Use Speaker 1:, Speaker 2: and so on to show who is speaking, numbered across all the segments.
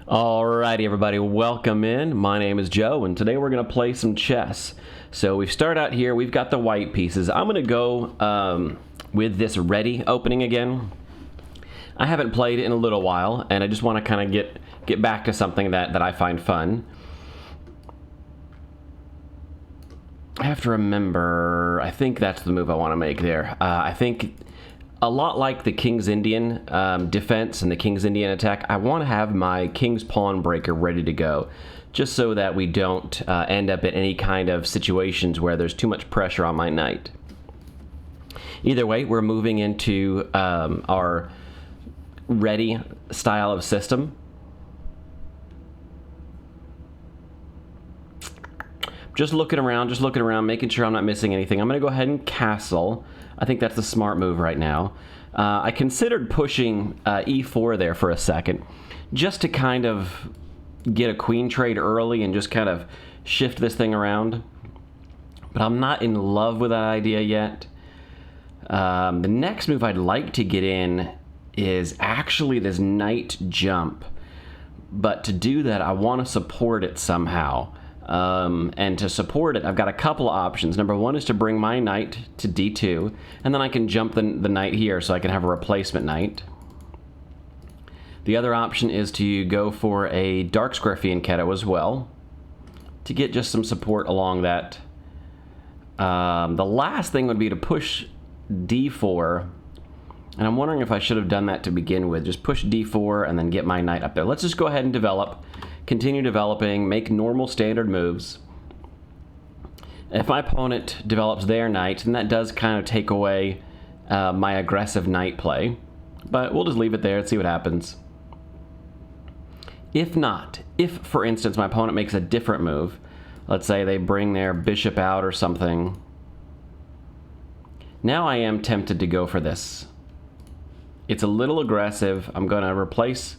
Speaker 1: Alrighty, everybody, welcome in. My name is Joe, and today we're going to play some chess. So we start out here. We've got the white pieces. I'm going to go with this Réti opening again. I haven't played in a little while, and I just want to kind of get back to something that I find fun. I have to remember, I think that's the move I want to make there. I think a lot like the King's Indian defense and the King's Indian attack, I want to have my King's Pawn Breaker ready to go, just so that we don't end up in any kind of situations where there's too much pressure on my knight. Either way, we're moving into our Réti style of system. Just looking around, making sure I'm not missing anything. I'm going to go ahead and castle. I think that's the smart move right now. I considered pushing e4 there for a second, just to kind of get a queen trade early and just kind of shift this thing around. But I'm not in love with that idea yet. The next move I'd like to get in is actually this knight jump. But to do that, I want to support it somehow. And to support it, I've got a couple of options. Number one is to bring my knight to d2, and then I can jump the knight here so I can have a replacement knight. The other option is to go for a dark square fianchetto as well, to get just some support along that. The last thing would be to push d4, and I'm wondering if I should have done that to begin with. Just push d4 and then get my knight up there. Let's just go ahead and develop. Continue developing, make normal standard moves. If my opponent develops their knight, then that does kind of take away my aggressive knight play. But we'll just leave it there and see what happens. If not, if, for instance, my opponent makes a different move, let's say they bring their bishop out or something, now I am tempted to go for this. It's a little aggressive. I'm going to replace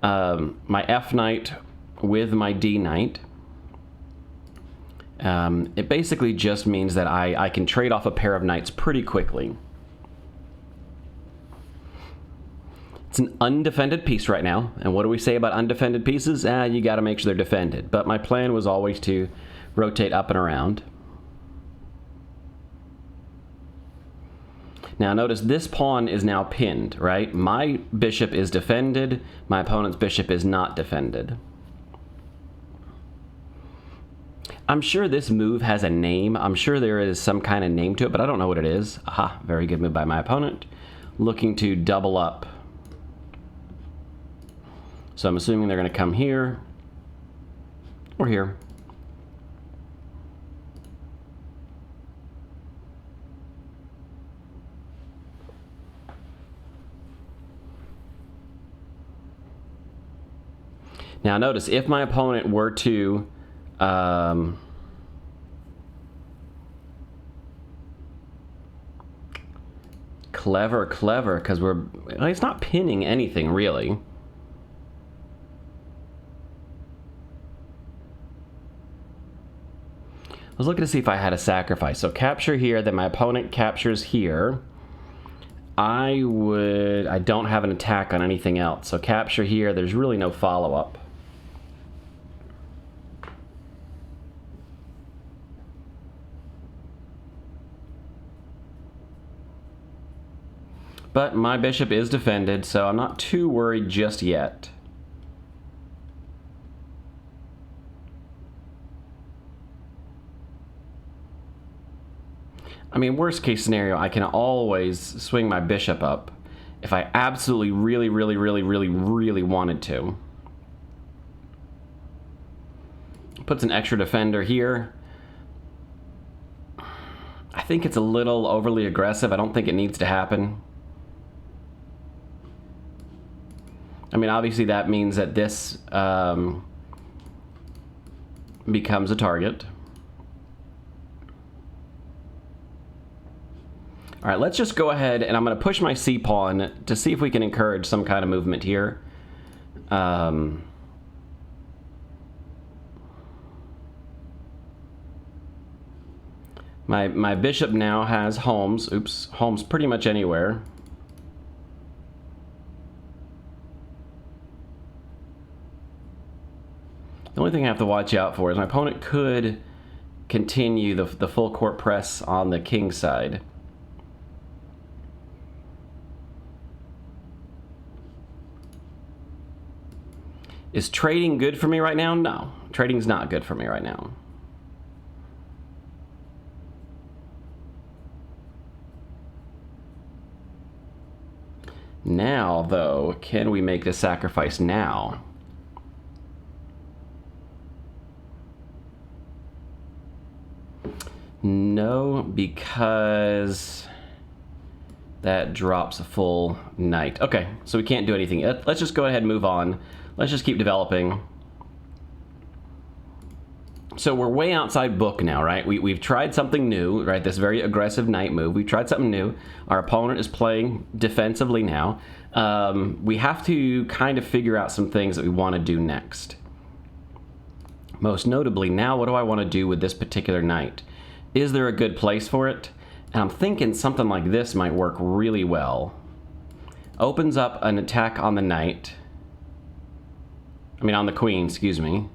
Speaker 1: my F knight with my D knight. It basically just means that I can trade off a pair of knights pretty quickly. It's an undefended piece right now, and what do we say about undefended pieces? You got to make sure they're defended. But my plan was always to rotate up and around. Now notice this pawn is now pinned, right? My bishop is defended, my opponent's bishop is not defended. I'm sure this move has a name. I'm sure there is some kind of name to it, but I don't know what it is. Aha, very good move by my opponent. Looking to double up. So I'm assuming they're going to come here or here. Now notice, if my opponent were to clever, because it's not pinning anything really. I was looking to see if I had a sacrifice. So capture here, then my opponent captures here. I don't have an attack on anything else. So capture here, there's really no follow-up. But my bishop is defended, so I'm not too worried just yet. I mean, worst case scenario, I can always swing my bishop up if I absolutely really wanted to. Puts an extra defender here. I think it's a little overly aggressive. I don't think it needs to happen. I mean, obviously that means that this becomes a target. All right, let's just go ahead and I'm going to push my c-pawn to see if we can encourage some kind of movement here. My bishop now has homes. Oops, homes pretty much anywhere. The only thing I have to watch out for is my opponent could continue the full court press on the king side. Is trading good for me right now? No. Trading's not good for me right now. Now, though, can we make the sacrifice now? No, because that drops a full knight. Okay, so we can't do anything. Let's just go ahead and move on. Let's just keep developing. So we're way outside book now, right? We've tried something new, right? This very aggressive knight move. We've tried something new. Our opponent is playing defensively now. We have to kind of figure out some things that we want to do next. Most notably, now what do I want to do with this particular knight? Is there a good place for it? And I'm thinking something like this might work really well. Opens up an attack on the knight. I mean, on the queen, excuse me.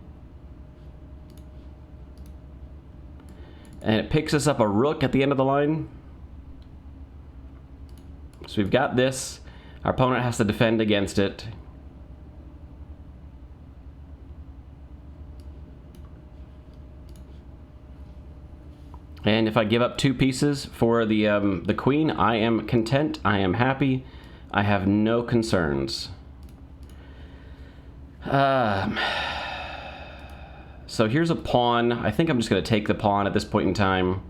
Speaker 1: And it picks us up a rook at the end of the line. So we've got this. Our opponent has to defend against it. And if I give up 2 pieces for the queen, I am content. I am happy. I have no concerns. So here's a pawn. I think I'm just going to take the pawn at this point in time.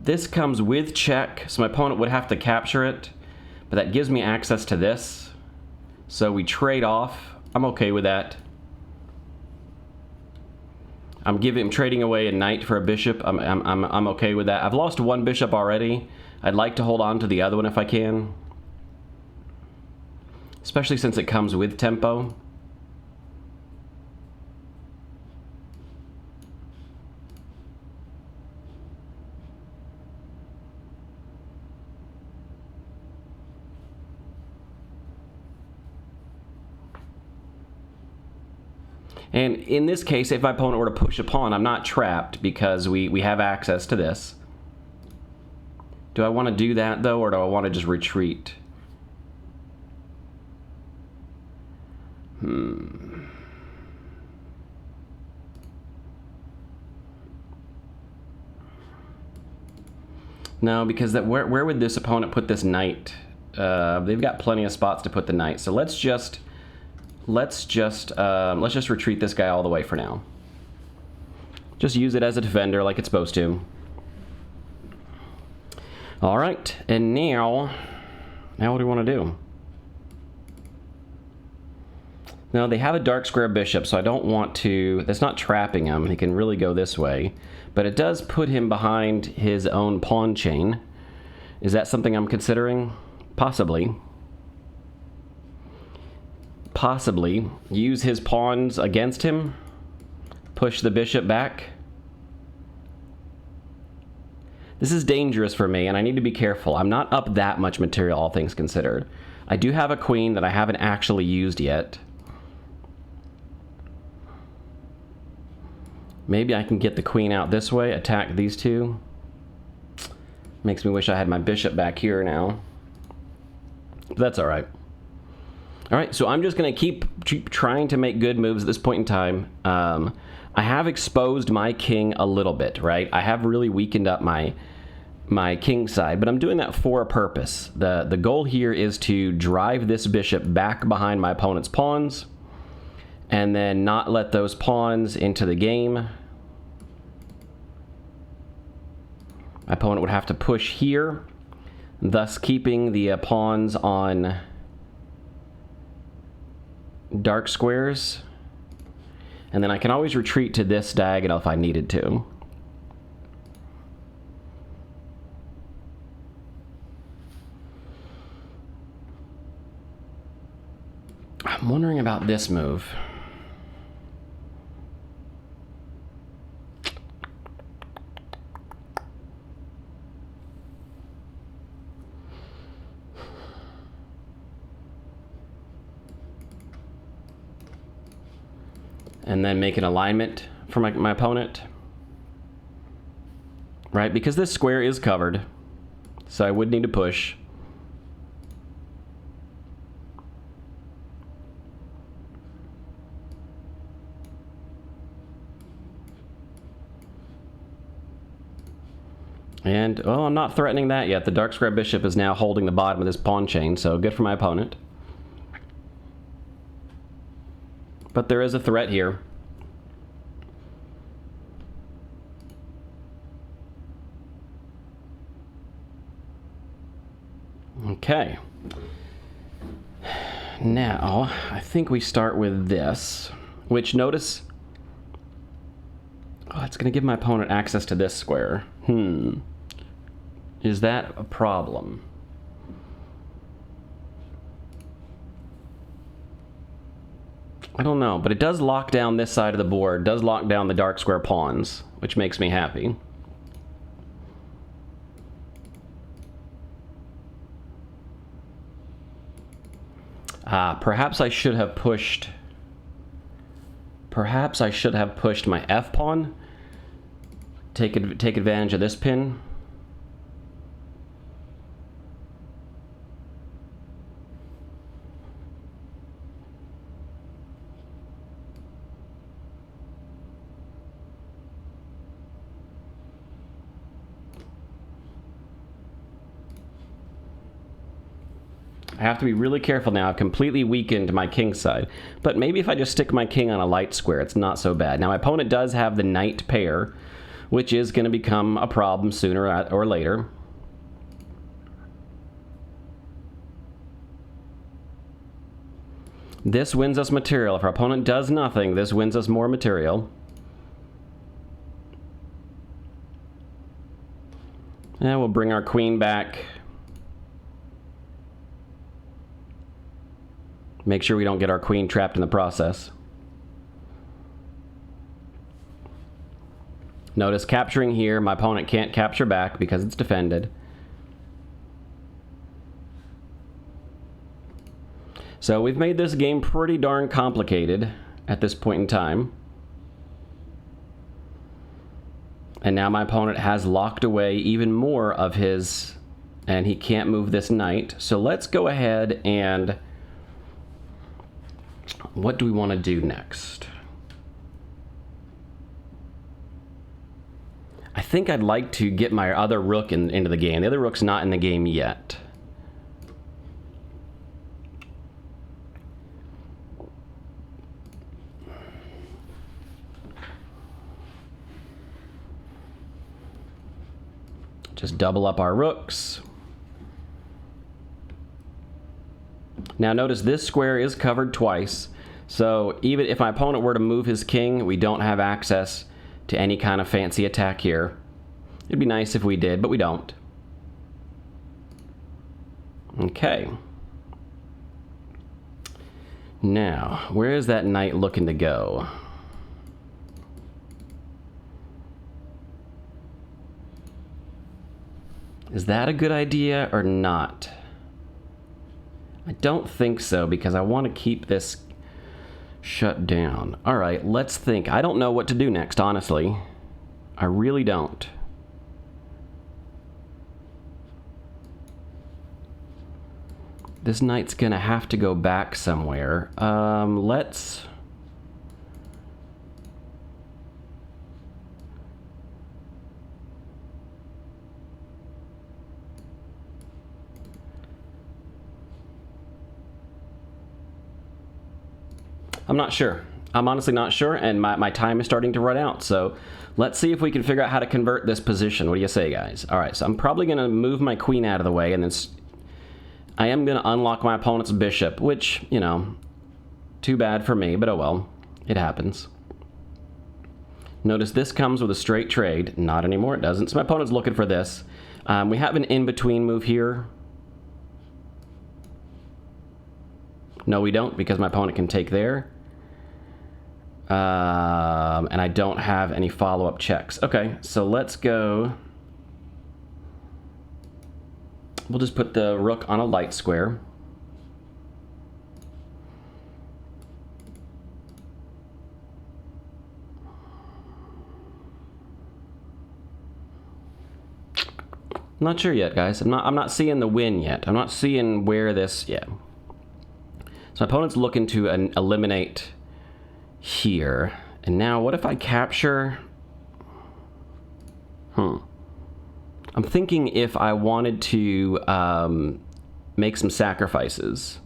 Speaker 1: This comes with check, so my opponent would have to capture it, but that gives me access to this. So we trade off. I'm okay with that. I'm trading away a knight for a bishop. I'm okay with that. I've lost 1 bishop already. I'd like to hold on to the other one if I can, especially since it comes with tempo. And in this case, if my opponent were to push a pawn, I'm not trapped because we have access to this. Do I want to do that, though, or do I want to just retreat? No, because where would this opponent put this knight? They've got plenty of spots to put the knight, so let's just retreat this guy all the way for now. Just use it as a defender like it's supposed to. All right, and now what do we want to do? Now they have a dark square bishop, so I don't want to. That's not trapping him. He can really go this way, but it does put him behind his own pawn chain. Is that something I'm considering? Possibly. Possibly use his pawns against him, push the bishop back. This is dangerous for me, and I need to be careful. I'm not up that much material, all things considered. I do have a queen that I haven't actually used yet. Maybe I can get the queen out this way, attack these two. Makes me wish I had my bishop back here now. But that's all right. All right, so I'm just going to keep trying to make good moves at this point in time. I have exposed my king a little bit, right? I have really weakened up my king side, but I'm doing that for a purpose. The goal here is to drive this bishop back behind my opponent's pawns and then not let those pawns into the game. My opponent would have to push here, thus keeping the pawns on dark squares, and then I can always retreat to this diagonal if I needed to. I'm wondering about this move. And then make an alignment for my opponent. Right, because this square is covered. So I would need to push. And, oh, I'm not threatening that yet. The dark square bishop is now holding the bottom of this pawn chain, so good for my opponent. But there is a threat here. Okay. Now, I think we start with this, which, notice, oh, it's going to give my opponent access to this square. Is that a problem? I don't know, but it does lock down this side of the board, does lock down the dark square pawns, which makes me happy. Perhaps I should have pushed... Perhaps I should have pushed my f-pawn. Take advantage of this pin. I have to be really careful now. I've completely weakened my king side. But maybe if I just stick my king on a light square, it's not so bad. Now, my opponent does have the knight pair, which is going to become a problem sooner or later. This wins us material. If our opponent does nothing, this wins us more material. And we'll bring our queen back. Make sure we don't get our queen trapped in the process. Notice capturing here, my opponent can't capture back because it's defended. So we've made this game pretty darn complicated at this point in time. And now my opponent has locked away even more of his, and he can't move this knight. So let's go ahead and... what do we want to do next? I think I'd like to get my other rook into the game. The other rook's not in the game yet. Just double up our rooks. Now notice this square is covered twice, so even if my opponent were to move his king, we don't have access to any kind of fancy attack here. It'd be nice if we did, but we don't. Okay. Now, where is that knight looking to go? Is that a good idea or not? I don't think so, because I want to keep this shut down. All right, let's think. I don't know what to do next, honestly. I really don't. This knight's gonna have to go back somewhere. Let's... I'm not sure. I'm honestly not sure, and my time is starting to run out, so let's see if we can figure out how to convert this position. What do you say, guys? All right, so I'm probably going to move my queen out of the way, and then I am going to unlock my opponent's bishop, which, you know, too bad for me, but oh well, it happens. Notice this comes with a straight trade. Not anymore, it doesn't, so my opponent's looking for this. We have an in-between move here. No, we don't, because my opponent can take there. And I don't have any follow-up checks. Okay, so let's go. We'll just put the rook on a light square. Not sure yet, guys. I'm not seeing the win yet. I'm not seeing where this... Yeah. So my opponent's looking to eliminate here. And now, what if I capture... I'm thinking if I wanted to make some sacrifices.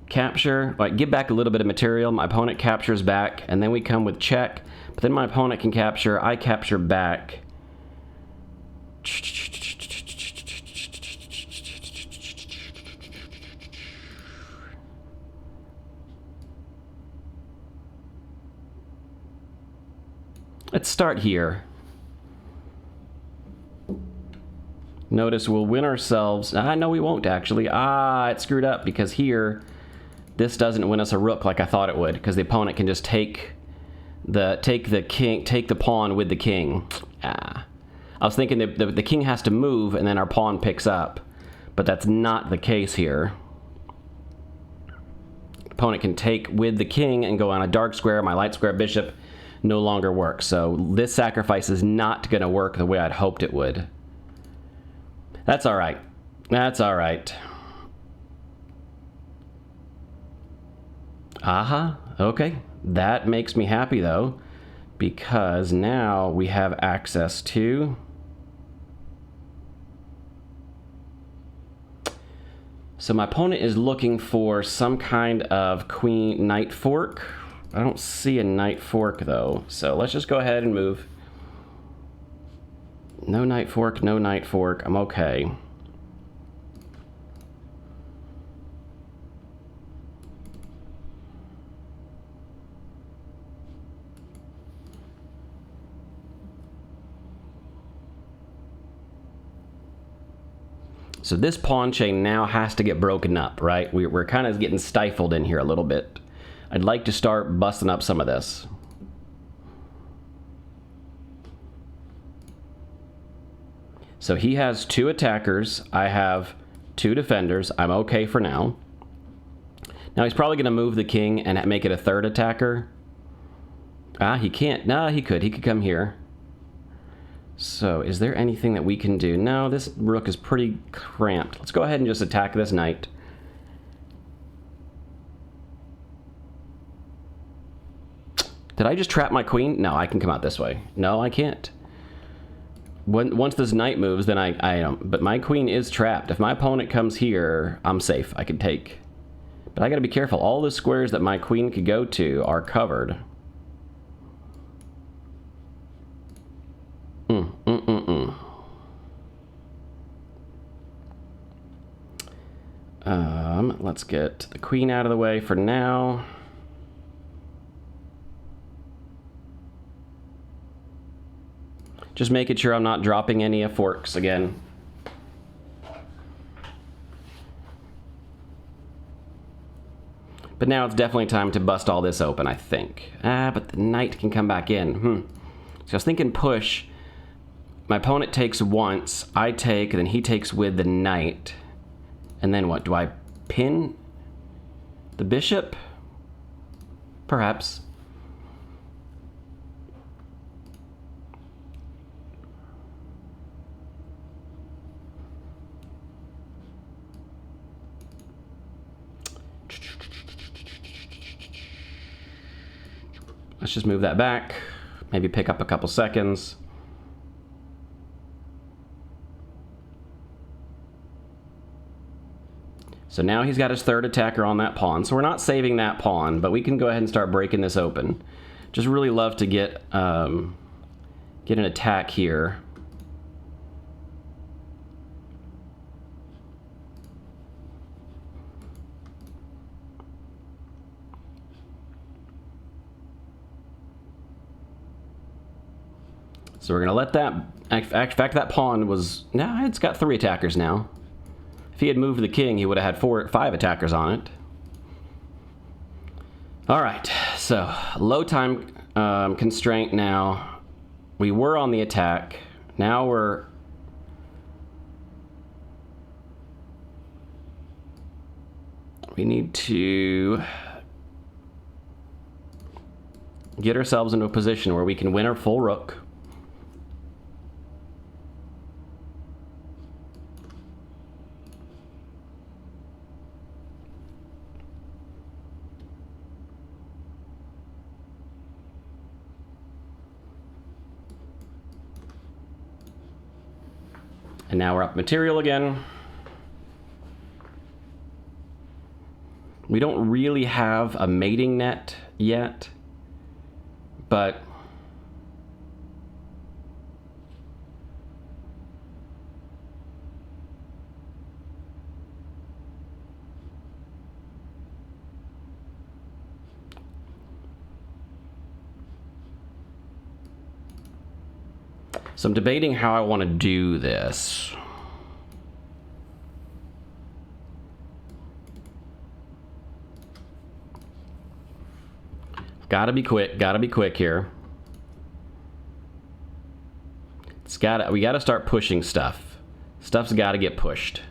Speaker 1: Capture, like give back a little bit of material, my opponent captures back, and then we come with check, but then my opponent can capture, I capture back. Let's start here. Notice we'll win ourselves, no we won't actually, it screwed up because here, this doesn't win us a rook like I thought it would, because the opponent can just take the pawn with the king. I was thinking that the king has to move and then our pawn picks up, but that's not the case here. Opponent can take with the king and go on a dark square. My light square bishop no longer works, so this sacrifice is not going to work the way I'd hoped it would. That's all right. That's all right. Okay. That makes me happy, though, because now we have access to... So my opponent is looking for some kind of queen knight fork. I don't see a knight fork, though, so let's just go ahead and move. No knight fork, no knight fork. I'm okay. So this pawn chain now has to get broken up, right? We're kind of getting stifled in here a little bit. I'd like to start busting up some of this. So he has 2 attackers. I have 2 defenders. I'm okay for now. Now he's probably going to move the king and make it a 3rd attacker. He can't. No, he could. He could come here. So, is there anything that we can do? No, this rook is pretty cramped. Let's go ahead and just attack this knight. Did I just trap my queen? No, I can come out this way. No, I can't. Once this knight moves, then I don't. But my queen is trapped. If my opponent comes here, I'm safe. I can take. But I gotta be careful. All the squares that my queen could go to are covered. Let's get the queen out of the way for now. Just making sure I'm not dropping any of forks again. But now it's definitely time to bust all this open, I think. But the knight can come back in. So I was thinking push. My opponent takes once, I take, and then he takes with the knight. And then what? Do I pin the bishop? Perhaps. Let's just move that back. Maybe pick up a couple seconds. So now he's got his 3rd attacker on that pawn. So we're not saving that pawn, but we can go ahead and start breaking this open. Just really love to get an attack here. So we're gonna let that, in fact that pawn was, nah, it's got 3 attackers now. If he had moved the king, he would have had 5 attackers on it. All right, so low time constraint now. We were on the attack. Now we need to get ourselves into a position where we can win our full rook. And now we're up material again. We don't really have a mating net yet, but so I'm debating how I want to do this. Gotta be quick here. We gotta start pushing stuff. Stuff's gotta get pushed.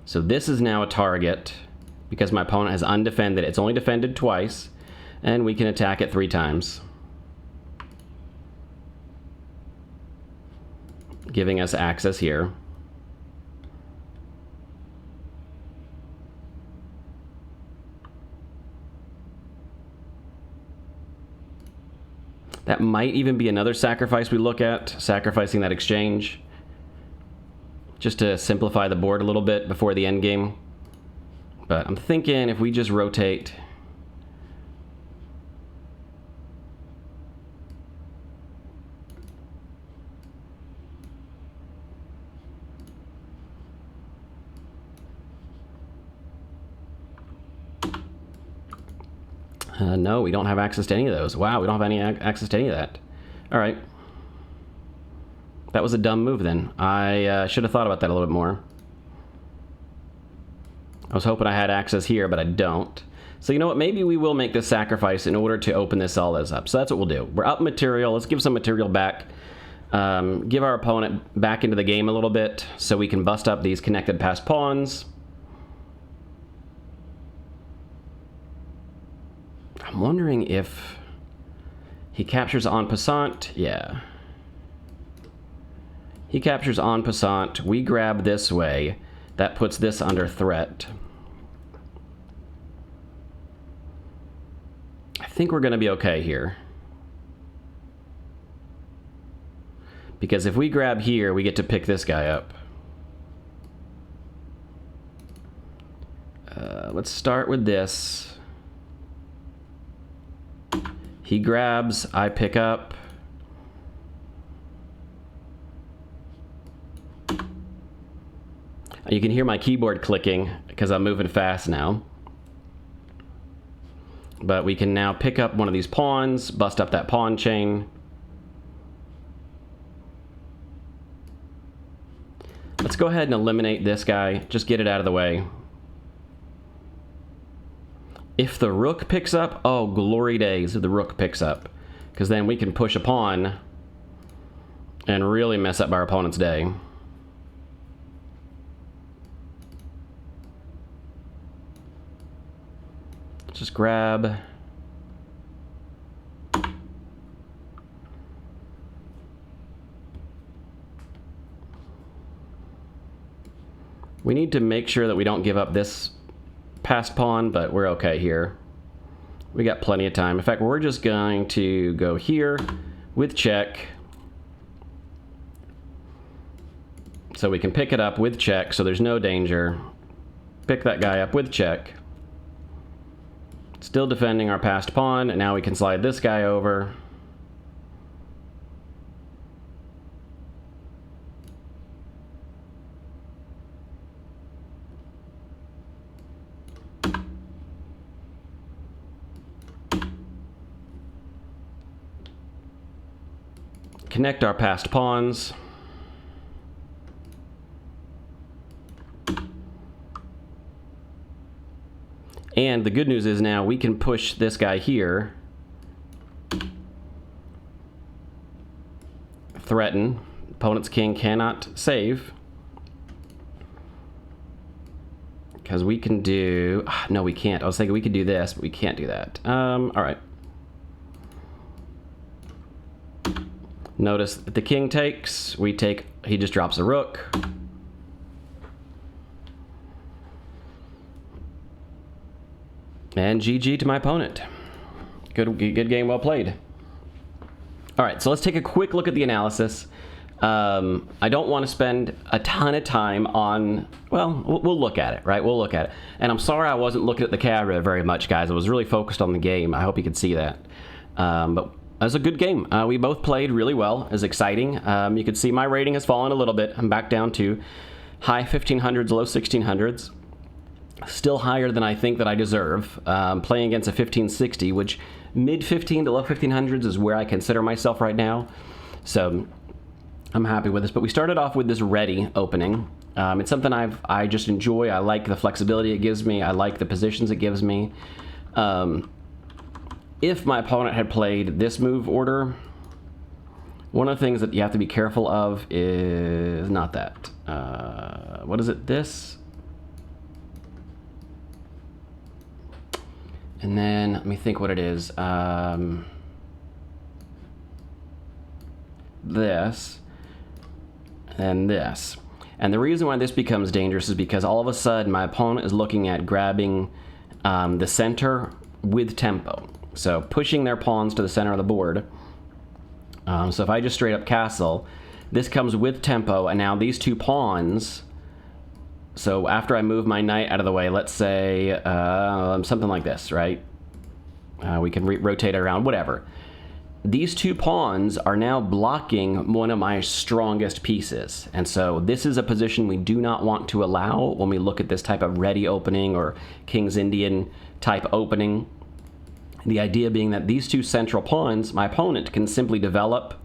Speaker 1: So this is now a target because my opponent has undefended. It's only defended twice, and we can attack it 3 times, giving us access here. That might even be another sacrifice we look at, sacrificing that exchange, just to simplify the board a little bit before the end game. But I'm thinking if we just rotate, no, we don't have access to any of those. Wow, we don't have any access to any of that. All right. That was a dumb move then. I should have thought about that a little bit more. I was hoping I had access here, but I don't. So you know what? Maybe we will make this sacrifice in order to open this all this up. So that's what we'll do. We're up material. Let's give some material back. Give our opponent back into the game a little bit so we can bust up these connected passed pawns. I'm wondering if he captures en passant. Yeah. He captures en passant. We grab this way. That puts this under threat. I think we're going to be okay here. Because if we grab here, we get to pick this guy up. Let's start with this. He grabs, I pick up. You can hear my keyboard clicking because I'm moving fast now. But we can now pick up one of these pawns, bust up that pawn chain. Let's go ahead and eliminate this guy. Just get it out of the way. If the rook picks up, oh, glory days if the rook picks up. Because then we can push a pawn and really mess up our opponent's day. Just grab. We need to make sure that we don't give up this passed pawn, but we're okay here. We got plenty of time. In fact, we're just going to go here with check. So we can pick it up with check, so there's no danger. Pick that guy up with check. Still defending our passed pawn, and now we can slide this guy over. Connect our passed pawns. And the good news is now we can push this guy here. Threaten. Opponent's king cannot save. Because we can do... no, we can't. I was thinking we could do this, but we can't do that. All right. Notice that the king takes. We take... he just drops a rook. And GG to my opponent. Good game, well played. All right, so let's take a quick look at the analysis. I don't want to spend a ton of time on, well, we'll look at it, right? We'll look at it. And I'm sorry I wasn't looking at the camera very much, guys. I was really focused on the game. I hope you could see that. But it was a good game. We both played really well. It was exciting. You could see my rating has fallen a little bit. I'm back down to high 1500s, low 1600s. Still higher than I think that I deserve. Playing against a 1560, which mid 15 to low 1500s is where I consider myself right now. So I'm happy with this. But we started off with this Reti opening. It's something I just enjoy. I like the flexibility it gives me. I like the positions it gives me. If my opponent had played this move order, one of the things that you have to be careful of is not that. What is it? This. And then let me think what it is. This and this. And the reason why this becomes dangerous is because all of a sudden my opponent is looking at grabbing the center with tempo. So pushing their pawns to the center of the board. So if I just straight up castle, this comes with tempo, and now these two pawns. So after I move my knight out of the way, let's say something like this, right? We can rotate it around, whatever. These two pawns are now blocking one of my strongest pieces. And so this is a position we do not want to allow when we look at this type of Réti opening or King's Indian type opening. The idea being that these two central pawns, my opponent can simply develop,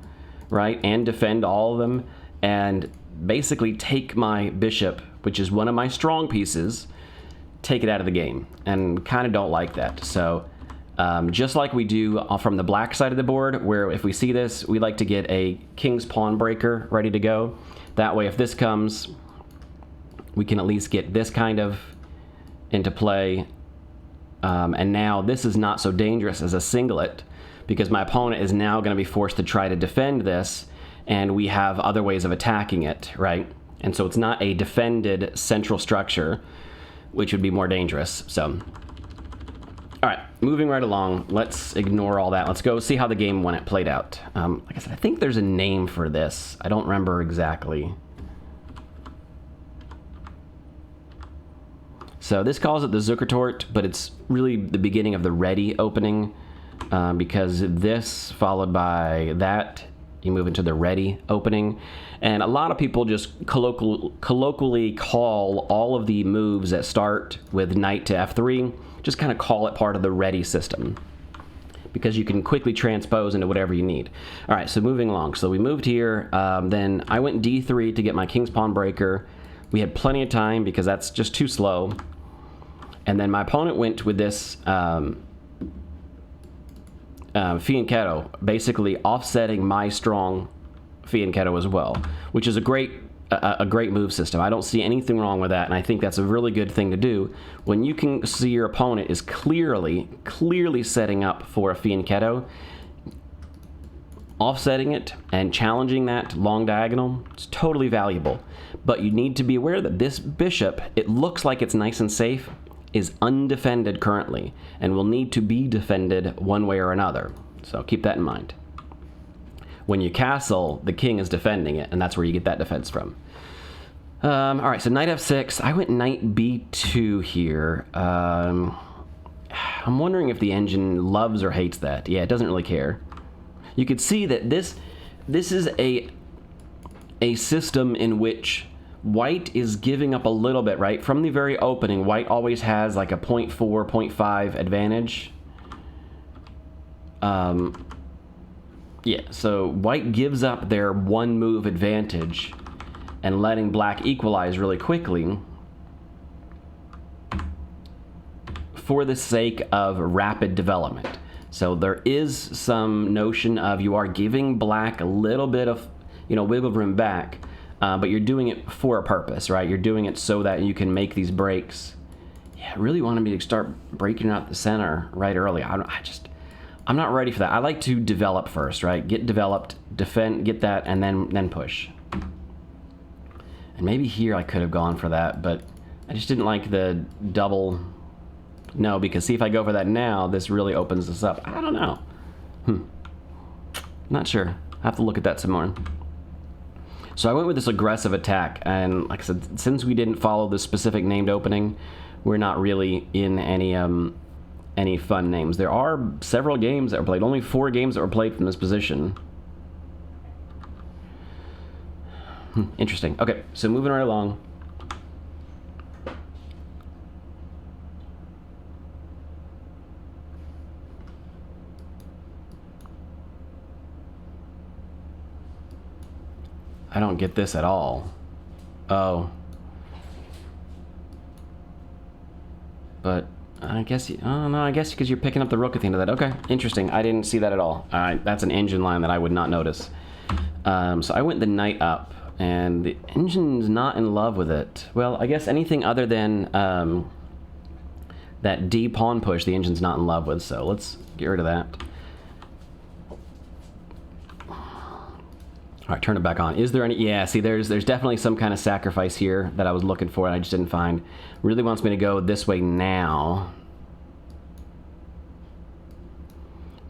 Speaker 1: right, and defend all of them, and basically take my bishop, which is one of my strong pieces, take it out of the game, and kind of don't like that. So just like we do from the black side of the board, where if we see this, we like to get a king's pawn breaker ready to go. That way, if this comes, we can at least get this kind of into play. And now this is not so dangerous as a singlet, because my opponent is now going to be forced to try to defend this, and we have other ways of attacking it, right? And so it's not a defended central structure, which would be more dangerous. So, all right, moving right along. Let's ignore all that. Let's go see how the game when it played out. Like I said, I think there's a name for this. I don't remember exactly. So this calls it the Zuckertort, but it's really the beginning of the Réti opening, because this followed by that, you move into the Réti opening. And a lot of people just colloquially call all of the moves that start with knight to f3, just kind of call it part of the Réti system, because you can quickly transpose into whatever you need. All right, so moving along. So we moved here, then I went d3 to get my king's pawn breaker. We had plenty of time because that's just too slow. And then my opponent went with this fianchetto, basically offsetting my strong fianchetto as well, which is a great move system. I don't see anything wrong with that, and I think that's a really good thing to do when you can see your opponent is clearly setting up for a fianchetto. Offsetting it and challenging that long diagonal, it's totally valuable. But you need to be aware that this bishop, it looks like it's nice and safe, is undefended currently and will need to be defended one way or another. So keep that in mind. When you castle, the king is defending it, and that's where you get that defense from. All right, so knight f6. I went knight b2 here. I'm wondering if the engine loves or hates that. Yeah, it doesn't really care. You could see that this is a system in which white is giving up a little bit, right? From the very opening, white always has like a 0.4, 0.5 advantage. Yeah, so white gives up their one move advantage and letting black equalize really quickly for the sake of rapid development. So there is some notion of you are giving black a little bit of, wiggle room back, but you're doing it for a purpose, right? You're doing it so that you can make these breaks. Yeah, I really wanted me to start breaking out the center right early. I'm not ready for that. I like to develop first, right? Get developed, defend, get that, and then push. And maybe here I could have gone for that, but I just didn't like the double. No, because see, if I go for that now, this really opens this up. I don't know. Not sure. I have to look at that some more. So I went with this aggressive attack, and like I said, since we didn't follow the specific named opening, we're not really in any fun names. There are several games that were played. Only 4 games that were played from this position. Interesting. Okay, so moving right along. I don't get this at all. Oh. But I guess oh no, I guess because you're picking up the rook at the end of that. Okay, interesting. I didn't see that at all. All right, that's an engine line that I would not notice. So I went the knight up, and the engine's not in love with it. Well, I guess anything other than that D pawn push, the engine's not in love with. So let's get rid of that. All right, turn it back on. Is there any? Yeah, see, there's definitely some kind of sacrifice here that I was looking for and I just didn't find. Really wants me to go this way now.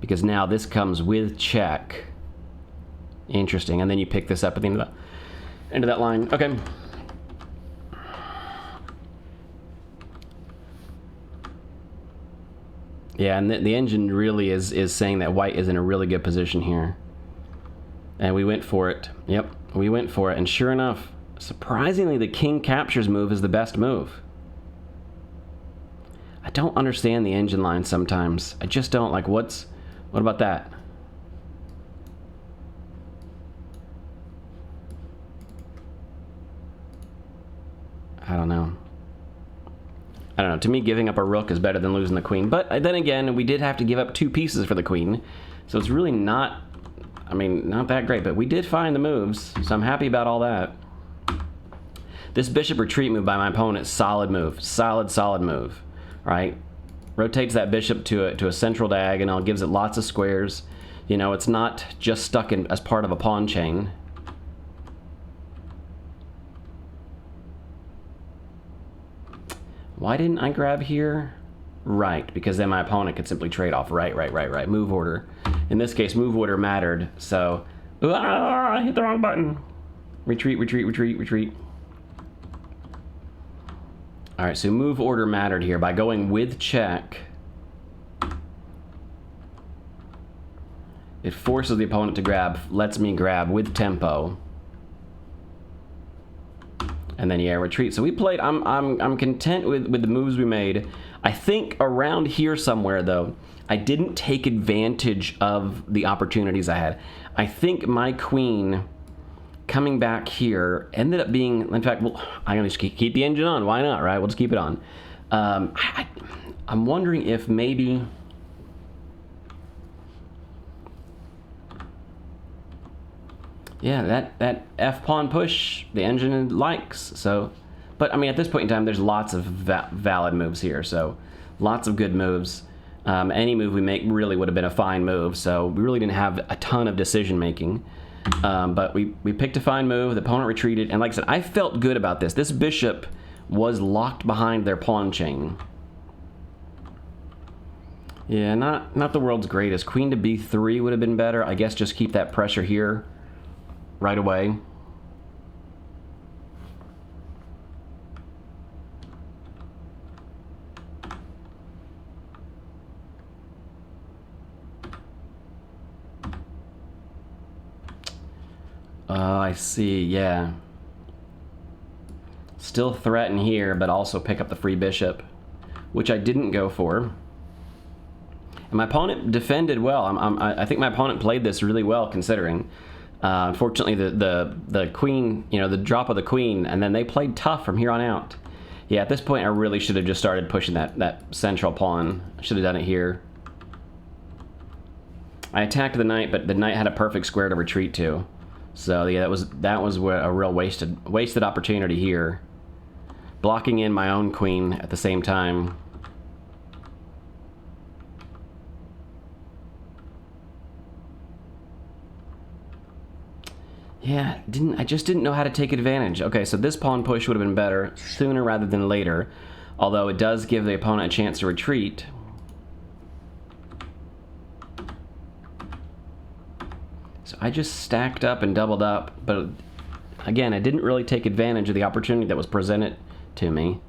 Speaker 1: Because now this comes with check. Interesting, and then you pick this up at the end of that line. Okay. Yeah, and the engine really is saying that white is in a really good position here. And we went for it. Yep, we went for it. And sure enough, surprisingly, the king captures move is the best move. I don't understand the engine line sometimes. I just don't. Like, what about that? I don't know. I don't know. To me, giving up a rook is better than losing the queen. But then again, we did have to give up 2 pieces for the queen. So it's really not... I mean, not that great, but we did find the moves, so I'm happy about all that. This bishop retreat move by my opponent, solid move. Solid move, right? Rotates that bishop to a central diagonal, gives it lots of squares. You know, it's not just stuck in as part of a pawn chain. Why didn't I grab here? Right, because then my opponent could simply trade off. Right. Move order. In this case, move order mattered, so... I hit the wrong button. Retreat. Alright, so move order mattered here. By going with check, it forces the opponent to grab, lets me grab with tempo. And then, yeah, retreat. So we played... I'm content with the moves we made. I think around here somewhere, though, I didn't take advantage of the opportunities I had. I think my queen coming back here ended up being... In fact, well, I'm going to just keep the engine on. Why not, right? We'll just keep it on. I'm wondering if maybe... Yeah, that F-pawn push, the engine likes, so... But, I mean, at this point in time, there's lots of valid moves here, so lots of good moves. Any move we make really would have been a fine move, so we really didn't have a ton of decision-making. But we picked a fine move, the opponent retreated, and like I said, I felt good about this. This bishop was locked behind their pawn chain. Yeah, not the world's greatest. Queen to b3 would have been better. I guess just keep that pressure here right away. I see, yeah. Still threaten here, but also pick up the free bishop, which I didn't go for. And my opponent defended well. I think my opponent played this really well, considering. Unfortunately, the queen, you know, the drop of the queen, and then they played tough from here on out. Yeah, at this point, I really should have just started pushing that central pawn. I should have done it here. I attacked the knight, but the knight had a perfect square to retreat to. So yeah, that was a real wasted opportunity here. Blocking in my own queen at the same time. Yeah, I just didn't know how to take advantage. Okay, so this pawn push would have been better sooner rather than later, although it does give the opponent a chance to retreat. I just stacked up and doubled up, but again, I didn't really take advantage of the opportunity that was presented to me.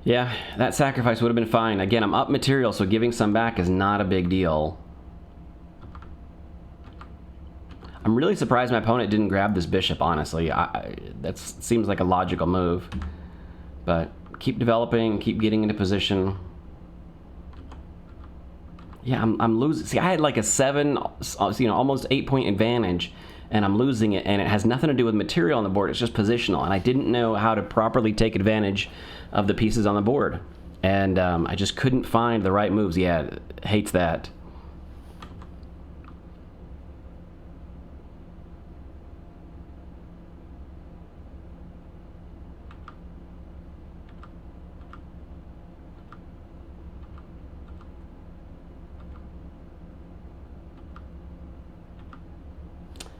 Speaker 1: Yeah, that sacrifice would have been fine. Again, I'm up material, so giving some back is not a big deal. I'm really surprised my opponent didn't grab this bishop, honestly. That seems like a logical move. But keep developing, keep getting into position. Yeah, I'm losing. See, I had like a 7, almost 8-point advantage, and I'm losing it, and it has nothing to do with material on the board. It's just positional, and I didn't know how to properly take advantage of the pieces on the board. And I just couldn't find the right moves. Yeah, hates that.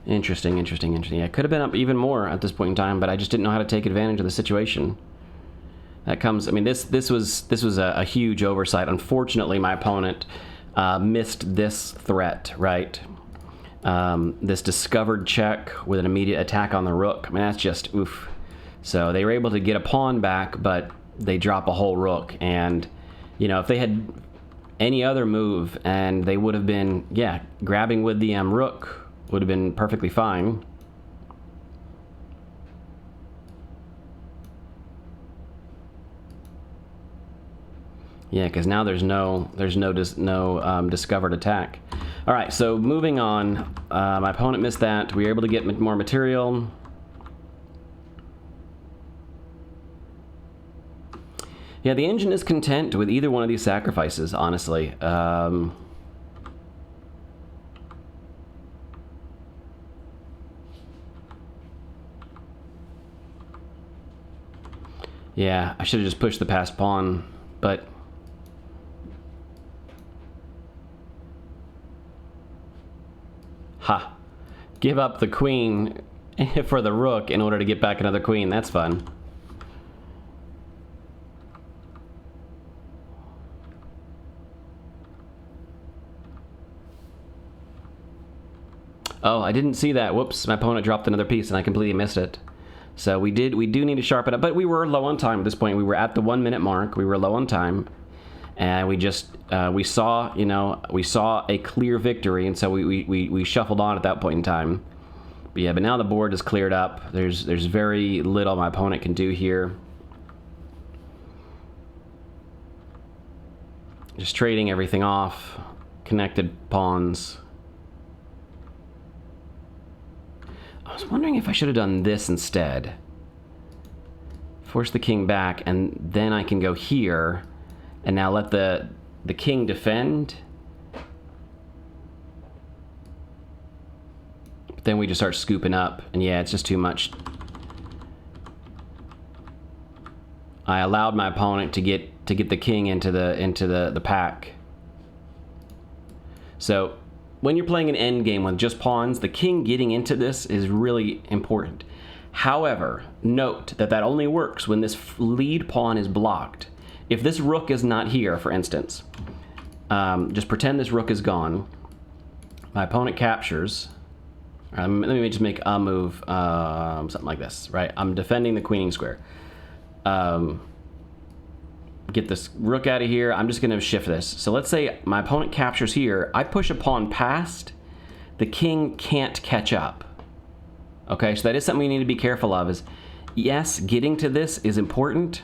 Speaker 1: Interesting. Yeah, it could have been up even more at this point in time, but I just didn't know how to take advantage of the situation. That comes. I mean, this was a huge oversight. Unfortunately, my opponent missed this threat. Right, this discovered check with an immediate attack on the rook. I mean, that's just oof. So they were able to get a pawn back, but they drop a whole rook. And if they had any other move, and they would have been grabbing with the rook. Would have been perfectly fine. Yeah, because now there's no discovered attack. All right, so moving on. My opponent missed that. We were able to get more material. Yeah, the engine is content with either one of these sacrifices, honestly. Yeah, I should have just pushed the passed pawn, but ha, give up the queen for the rook in order to get back another queen. That's fun. Oh, I didn't see that. Whoops, my opponent dropped another piece and I completely missed it. So we do need to sharpen up, but we were low on time at this point. We were at the 1 minute mark. We were low on time, and we just we saw a clear victory, and so we shuffled on at that point in time. But yeah, but now the board is cleared up. There's very little my opponent can do here. Just trading everything off, connected pawns. I was wondering if I should have done this instead. Force the king back, and then I can go here, and now let the king defend. But then we just start scooping up, and yeah, it's just too much. I allowed my opponent to get the king into the pack. So when you're playing an endgame with just pawns, the king getting into this is really important. However, note that only works when this lead pawn is blocked. If this rook is not here, for instance, just pretend this rook is gone. My opponent captures. Let me just make a move, something like this, right? I'm defending the queening square. Get this rook out of here. I'm just going to shift this. So let's say my opponent captures here. I push a pawn past. The king can't catch up. Okay, so that is something we need to be careful of. Is yes, getting to this is important.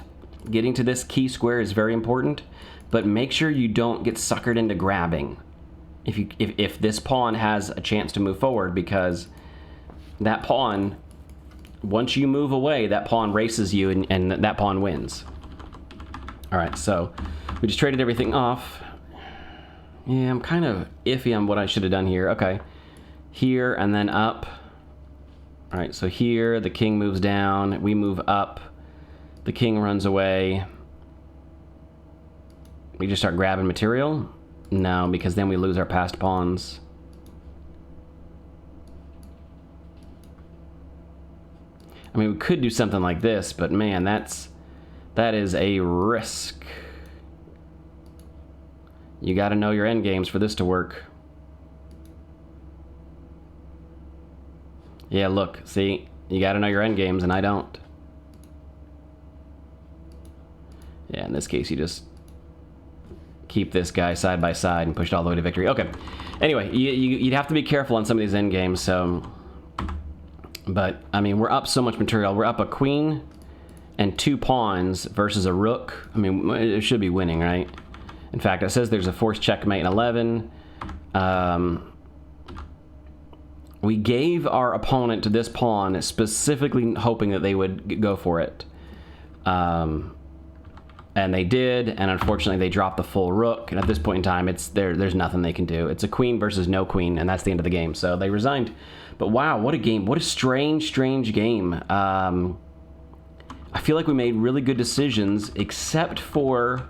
Speaker 1: Getting to this key square is very important. But make sure you don't get suckered into grabbing. If this pawn has a chance to move forward, because that pawn, once you move away, that pawn races you, and that pawn wins. All right, so we just traded everything off. Yeah, I'm kind of iffy on what I should have done here. Okay, here and then up. All right, so here the king moves down. We move up. The king runs away. We just start grabbing material? No, because then we lose our passed pawns. I mean, we could do something like this, but man, That is a risk. You got to know your end games for this to work. Yeah, look, see, you got to know your end games, and I don't. Yeah, in this case, you just keep this guy side by side and push it all the way to victory. Okay. Anyway, you'd have to be careful on some of these end games. So, but I mean, we're up so much material. We're up a queen and 2 pawns versus a rook. I mean, it should be winning, right? In fact, it says there's a forced checkmate in 11. We gave our opponent to this pawn specifically hoping that they would go for it. And they did, and unfortunately they dropped the full rook, and at this point in time, there's nothing they can do. It's a queen versus no queen, and that's the end of the game, so they resigned. But wow, what a game. What a strange game. I feel like we made really good decisions, except for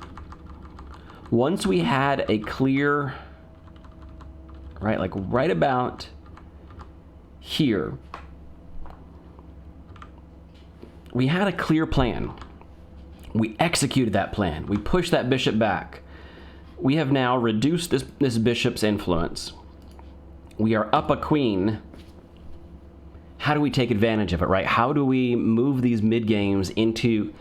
Speaker 1: once we had a clear, right, like right about here, we had a clear plan. We executed that plan. We pushed that bishop back. We have now reduced this bishop's influence. We are up a queen. How do we take advantage of it, right? How do we move these mid games into,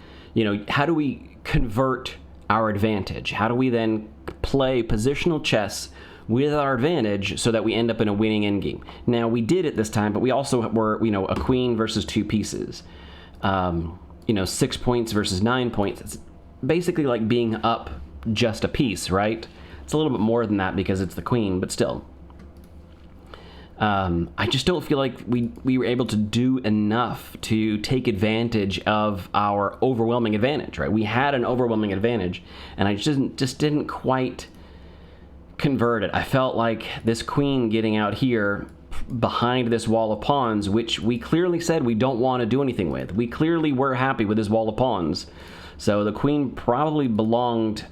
Speaker 1: how do we convert our advantage? How do we then play positional chess with our advantage so that we end up in a winning endgame? Now, we did it this time, but we also were, a queen versus 2 pieces. 6 points versus 9 points. It's basically like being up just a piece, right? It's a little bit more than that because it's the queen, but still. I just don't feel like we were able to do enough to take advantage of our overwhelming advantage, right? We had an overwhelming advantage, and I just didn't quite convert it. I felt like this queen getting out here behind this wall of pawns, which we clearly said we don't want to do anything with. We clearly were happy with this wall of pawns. So the queen probably belonged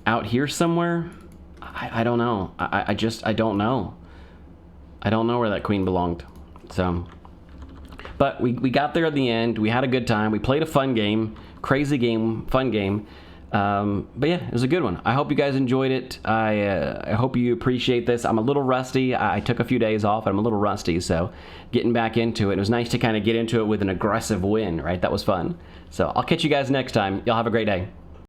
Speaker 1: out here somewhere. I don't know. I don't know. I don't know where that queen belonged. So, but we got there at the end. We had a good time. We played a fun game, crazy game, fun game. But yeah, it was a good one. I hope you guys enjoyed it. I hope you appreciate this. I'm a little rusty. I took a few days off and I'm a little rusty, so getting back into it. It was nice to kind of get into it with an aggressive win, right? That was fun. So I'll catch you guys next time. Y'all have a great day.